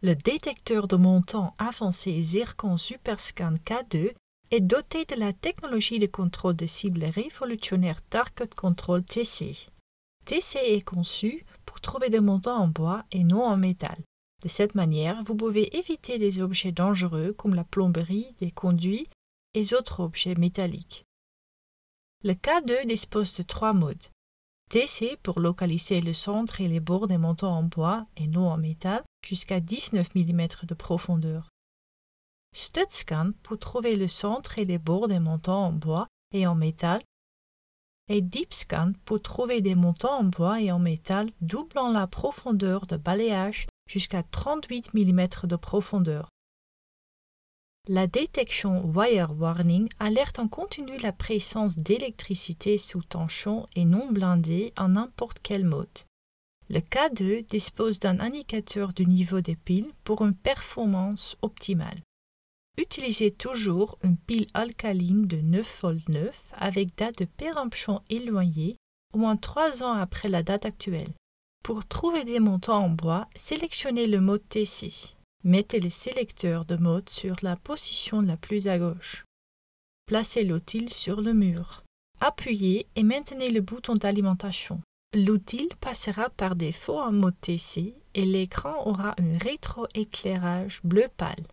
Le détecteur de montants avancé Zircon Superscan K2 est doté de la technologie de contrôle de cible révolutionnaire Target Control TC. TC est conçu pour trouver des montants en bois et non en métal. De cette manière, vous pouvez éviter des objets dangereux comme la plomberie, des conduits et autres objets métalliques. Le K2 dispose de 3 modes. TC pour localiser le centre et les bords des montants en bois et non en métal jusqu'à 19 mm de profondeur. StudScan pour trouver le centre et les bords des montants en bois et en métal. Et DeepScan pour trouver des montants en bois et en métal doublant la profondeur de balayage jusqu'à 38 mm de profondeur. La détection Wire Warning alerte en continu la présence d'électricité sous tension et non blindée en n'importe quel mode. Le K2 dispose d'un indicateur du niveau des piles pour une performance optimale. Utilisez toujours une pile alcaline de 9V9 avec date de péremption éloignée, au moins 3 ans après la date actuelle. Pour trouver des montants en bois, sélectionnez le mode TC. Mettez le sélecteur de mode sur la position la plus à gauche. Placez l'outil sur le mur. Appuyez et maintenez le bouton d'alimentation. L'outil passera par défaut en mode TC et l'écran aura un rétroéclairage bleu pâle.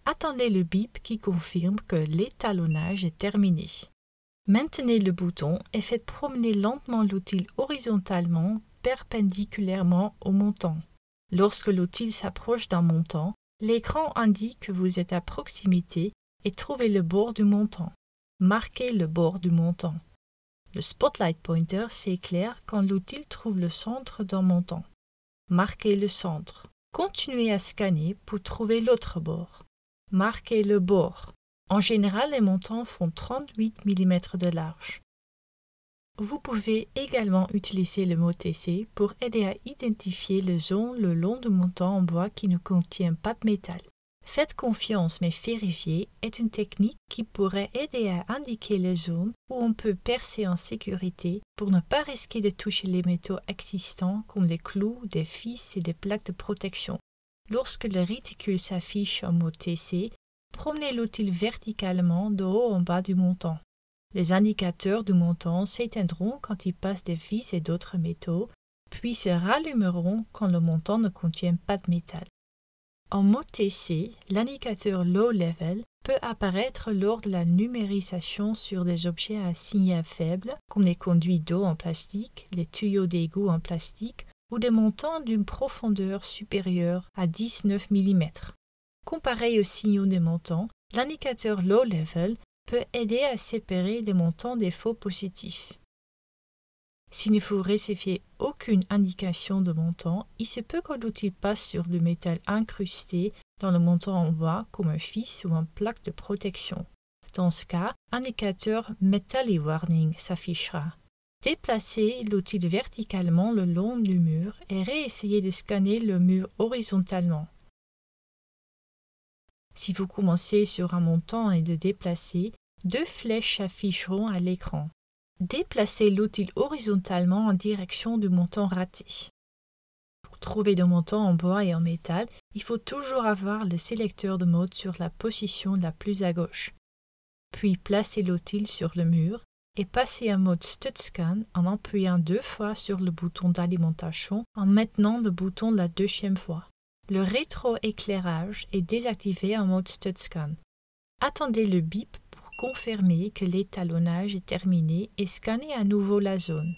Attendez le bip qui confirme que l'étalonnage est terminé. Maintenez le bouton et faites promener lentement l'outil horizontalement, perpendiculairement au montant. Lorsque l'outil s'approche d'un montant, l'écran indique que vous êtes à proximité et trouvez le bord du montant. Marquez le bord du montant. Le Spotlight Pointer s'éclaire quand l'outil trouve le centre d'un montant. Marquez le centre. Continuez à scanner pour trouver l'autre bord. Marquez le bord. En général, les montants font 38 mm de large. Vous pouvez également utiliser le mot TC pour aider à identifier les zones le long du montant en bois qui ne contient pas de métal. Faites confiance mais vérifiez est une technique qui pourrait aider à indiquer les zones où on peut percer en sécurité pour ne pas risquer de toucher les métaux existants comme des clous, des vis et des plaques de protection. Lorsque le réticule s'affiche en mode TC, promenez l'outil verticalement de haut en bas du montant. Les indicateurs du montant s'éteindront quand il passe des vis et d'autres métaux, puis se rallumeront quand le montant ne contient pas de métal. En mode TC, l'indicateur Low Level peut apparaître lors de la numérisation sur des objets à signal faible, comme les conduits d'eau en plastique, les tuyaux d'égout en plastique ou des montants d'une profondeur supérieure à 19 mm. Comparé aux signaux des montants, l'indicateur Low Level peut aider à séparer les montants des faux positifs. Si ne vous recevez aucune indication de montant, il se peut que l'outil passe sur du métal incrusté dans le montant en bois comme un vis ou une plaque de protection. Dans ce cas, indicateur Metal Warning s'affichera. Déplacez l'outil verticalement le long du mur et réessayez de scanner le mur horizontalement. Si vous commencez sur un montant et de déplacer, 2 flèches s'afficheront à l'écran. Déplacez l'outil horizontalement en direction du montant raté. Pour trouver des montants en bois et en métal, il faut toujours avoir le sélecteur de mode sur la position la plus à gauche. Puis placez l'outil sur le mur et passez en mode StudScan en appuyant 2 fois sur le bouton d'alimentation en maintenant le bouton la 2e fois. Le rétroéclairage est désactivé en mode StudScan. Attendez le bip pour confirmer que l'étalonnage est terminé et scannez à nouveau la zone.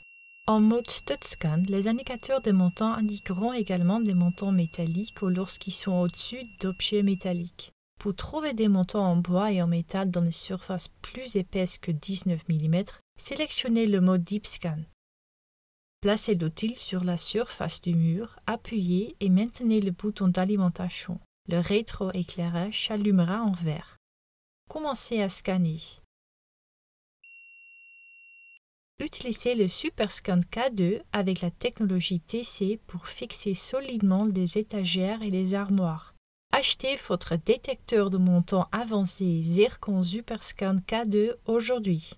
En mode StudScan, les indicateurs de montants indiqueront également des montants métalliques ou lorsqu'ils sont au-dessus d'objets métalliques. Pour trouver des montants en bois et en métal dans des surfaces plus épaisses que 19 mm, sélectionnez le mode DeepScan. Placez l'outil sur la surface du mur, appuyez et maintenez le bouton d'alimentation. Le rétroéclairage s'allumera en vert. Commencez à scanner. Utilisez le SuperScan K2 avec la technologie TC pour fixer solidement les étagères et les armoires. Achetez votre détecteur de montants avancé Zircon SuperScan K2 aujourd'hui.